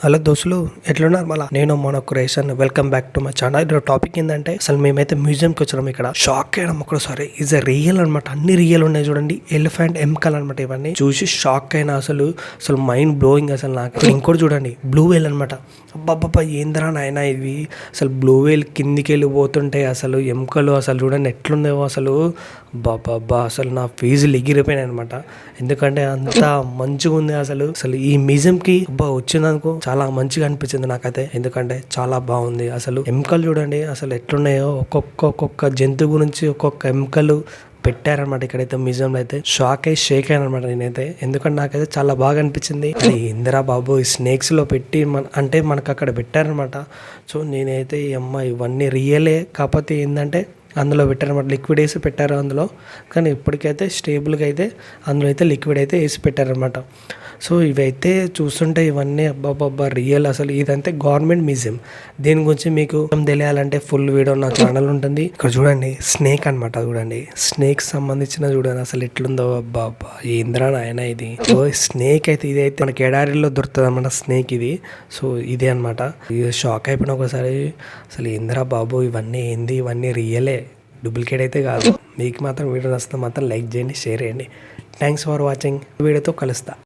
Hello దోస్తులు, ఎట్లున్నారు? మళ్ళా నేను మోనోక్రేషన్. Welcome back to my channel. ఇప్పుడు టాపిక్ ఏంటంటే, అసలు మేమైతే మ్యూజియంకి వచ్చినాం. ఇక్కడ షాక్ అయ్యడం ఒకసారి. ఈజ్ అ రియల్ అనమాట. అన్ని రియల్ ఉన్నాయి చూడండి. ఎలిఫెంట్ ఎంకల్ అనమాట. ఇవన్నీ చూసి షాక్ అయినా. అసలు మైండ్ బ్లోయింగ్. అసలు నాకు ఇంకోటి చూడండి, బ్లూ వేల్ అనమాట. అబ్బాబ్బా ఏంద్రా నాయన ఇవి. అసలు బ్లూ వేల్ కిందికి వెళ్ళిపోతుంటాయి. అసలు ఎముకలు అసలు చూడండి ఎట్లుందేమో అసలు. బాబా అసలు నా ఫీజులు ఎగిరిపోయినాయి అనమాట. ఎందుకంటే అంత మంచిగా ఉంది. అసలు ఈ మ్యూజియంకి వచ్చినందుకు చాలా మంచిగా అనిపించింది నాకైతే. ఎందుకంటే చాలా బాగుంది. అసలు ఎముకలు చూడండి అసలు ఎట్లున్నాయో. ఒక్కొక్క జంతువు గురించి ఒక్కొక్క ఎముకలు పెట్టారనమాట. ఇక్కడైతే మ్యూజియంలో అయితే షేక్ అయిన అనమాట నేనైతే. ఎందుకంటే నాకైతే చాలా బాగా అనిపించింది. ఇందిరా బాబు ఈ స్నేక్స్ లో పెట్టి అంటే మనకు అక్కడ పెట్టారనమాట. సో నేనైతే ఈ అమ్మ ఇవన్నీ రియలే, కాకపోతే ఏంటంటే అందులో పెట్టారనమాట. లిక్విడ్ వేసి పెట్టారు అందులో. కానీ ఇప్పటికైతే స్టేబుల్గా అయితే అందులో అయితే లిక్విడ్ అయితే వేసి పెట్టారనమాట. సో ఇవైతే చూస్తుంటే ఇవన్నీ అబ్బాబ్బా రియల్. అసలు ఇదంతే గవర్నమెంట్ మ్యూజియం. దీని గురించి మీకు తెలియాలంటే ఫుల్ వీడియో నా ఛానల్ ఉంటుంది. ఇక్కడ చూడండి స్నేక్ అనమాట. చూడండి స్నేక్ సంబంధించిన చూడండి అసలు ఎట్లుందో. అబ్బాబ్బా ఏంద్రా నాయన ఇది. స్నేక్ అయితే ఇది అయితే మనకి ఎడారిలో దొరుకుతుంది అనమాట స్నేక్ ఇది. సో ఇదే అనమాట. ఇది షాక్ అయిపోయిన ఒకసారి. అసలు ఏంద్రా బాబు ఇవన్నీ ఏంది, ఇవన్నీ రియలే, డూప్లికేట్ అయితే కాదు. మీకు మాత్రం వీడియో నచ్చితే మాత్రం లైక్ చేయండి, షేర్ చేయండి. Thanks for watching. వీడియోతో కలుస్తా.